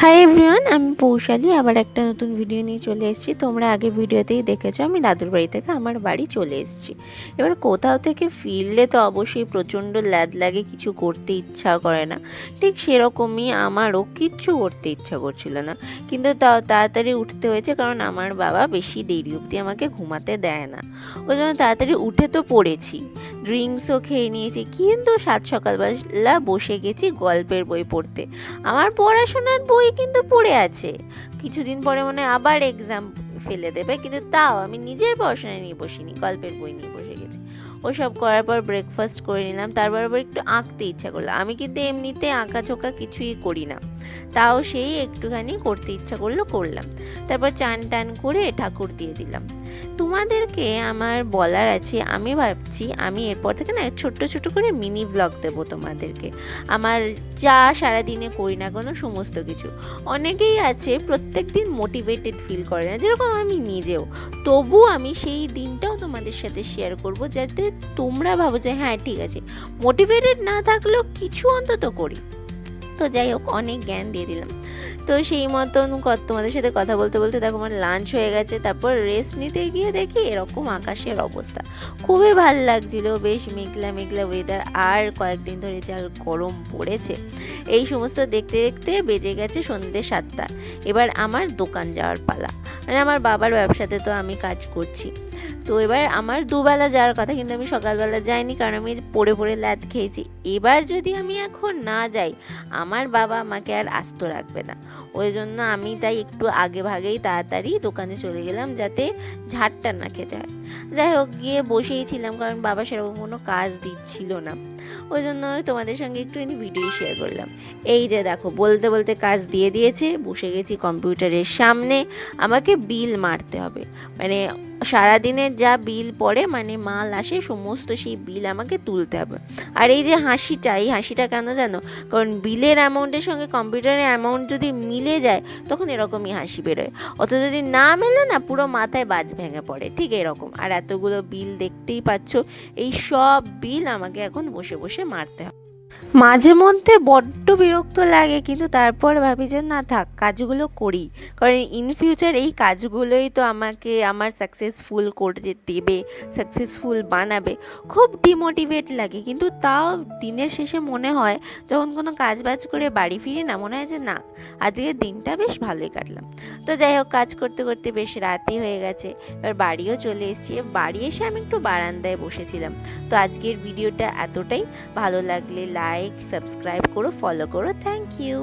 Hi everyone, আমি পৌশালী আবার একটা নতুন ভিডিও নিয়ে চলে এসেছি। তোমরা আগের ভিডিওতেই দেখেছো আমি দাদুর বাড়ি থেকে আমার বাড়ি চলে এসেছি। এবার কোথাও থেকে ফিরলে তো অবশ্যই প্রচণ্ড ল্যাদ লাগে, কিছু করতে ইচ্ছা করে না। ঠিক সেরকমই আমারও কিচ্ছু করতে ইচ্ছা করছিল না, কিন্তু তাও তাড়াতাড়ি উঠতে হয়েছে, কারণ আমার বাবা বেশি দেরি অবধি আমাকে ঘুমাতে দেয় না। ওই জন্য তাড়াতাড়ি উঠে তো পড়েছি, ড্রিঙ্কসও খেয়ে নিয়েছি, কিন্তু সকালবেলা বসে গেছি গল্পের বই পড়তে। আমার পড়াশোনার বই কিন্তু পড়ে আছে, কিছুদিন পরে মনে হয় আবার এক্সাম ফেলে দেবে, কিন্তু তাও আমি নিজের পড়াশোনা নিয়ে বসিনি, গল্পের বই নিয়ে বসে গেছি। ওসব করার পর ব্রেকফাস্ট করে নিলাম, তারপর আবার একটু আঁকতে ইচ্ছা করলো। আমি কিন্তু এমনিতে আঁকাঝোঁকা কিছুই করি না, তাও সেই একটুখানি করতে ইচ্ছা করলো, করলাম। তারপর চান টান করে ঠাকুর দিয়ে দিলাম। তোমাদেরকে আমার বলার আছে, আমি ভাবছি আমি এরপর থেকে না ছোট্ট ছোট করে মিনি ব্লগ দেবো তোমাদেরকে, আমার যা সারাদিনে করি না কোনো সমস্ত কিছু। অনেকেই আছে প্রত্যেক দিন মোটিভেটেড ফিল করে না, যেরকম আমি নিজেও, তবু আমি সেই দিনটাও তোমাদের সাথে শেয়ার করব, যাতে তোমরা ভাবো যে হ্যাঁ ঠিক আছে, মোটিভেটেড না থাকলেও কিছু অন্তত করি। তো যাই হোক, অনেক জ্ঞান দিয়ে দিলাম। তো সেই মতন তোমাদের সাথে কথা বলতে বলতে দেখো আমার লাঞ্চ হয়ে গেছে। তারপর রেস্ট নিতে গিয়ে দেখি এরকম আকাশের অবস্থা, খুবই ভাল লাগছিল, বেশ মেঘলা মেঘলা ওয়েদার। আর কয়েকদিন ধরে যা গরম পড়েছে, এই সমস্ত দেখতে দেখতে বেজে গেছে সন্ধ্যে 7টা। এবার আমার দোকান যাওয়ার পালা, মানে আমার বাবার ব্যবসাতে তো আমি কাজ করছি। তো এবার আমার দুবেলা যাওয়ার কথা, কিন্তু আমি সকালবেলা যাইনি, কারণ আমি পড়ে পড়ে ল্যাদ খেয়েছি। এবার যদি আমি এখন না যাই, আমার বাবা আমাকে আর আস্ত রাখবে না। ওই জন্য আমি তাই একটু আগে ভাগেই তাড়াতাড়ি দোকানে চলে গেলাম, যাতে ঝাড়টা না খেতে হয়। যাই হোক, গিয়ে বসেই ছিলাম, কারণ বাবা সেরকম কোনো কাজ দিচ্ছিল না। ওই জন্য তোমাদের সঙ্গে একটুখানি ভিডিও শেয়ার করলাম। এই যে দেখো, বলতে বলতে কাজ দিয়ে দিয়েছে, বসে গেছি কম্পিউটারের সামনে। আমাকে বিল মারতে হবে, মানে সারাদিনের যা বিল পড়ে, মানে মাল আসে সমস্ত, সেই বিল আমাকে তুলতে হবে। আর এই যে হাসিটা, এই হাসিটা কেন জানো? কারণ বিলের অ্যামাউন্টের সঙ্গে কম্পিউটারের অ্যামাউন্ট যদি মিলে যায়, তখন এরকমই হাসি বেরোয়। অত যদি না মেলে না, পুরো মাথায় বাজ ভেঙে পড়ে, ঠিক এরকম। আর এতগুলো বিল দেখতেই পাচ্ছ, এই সব বিল আমাকে এখন বসে বসে মারতে হবে। মাঝে মধ্যে বড্ড বিরক্ত লাগে, কিন্তু তারপর ভাবি যে না থাক, কাজগুলো করি, কারণ ইন ফিউচার এই কাজগুলোই তো আমাকে আমার সাকসেসফুল করে দেবে, সাকসেসফুল বানাবে। খুব ডিমোটিভেট লাগে, কিন্তু তাও দিনের শেষে মনে হয়, যখন কোনো কাজ বাজ করে বাড়ি ফিরি না, মনে হয় যে না, আজকের দিনটা বেশ ভালোই কাটলাম। তো যাই হোক, কাজ করতে করতে বেশ রাতই হয়ে গেছে, এবার বাড়িও চলে এসেছি। বাড়ি এসে আমি একটু বারান্দায় বসেছিলাম। তো আজকের ভিডিওটা এতটাই, ভালো লাগলে লাইক সাবস্ক্রাইব করো, ফলো করো, থ্যাংক ইউ।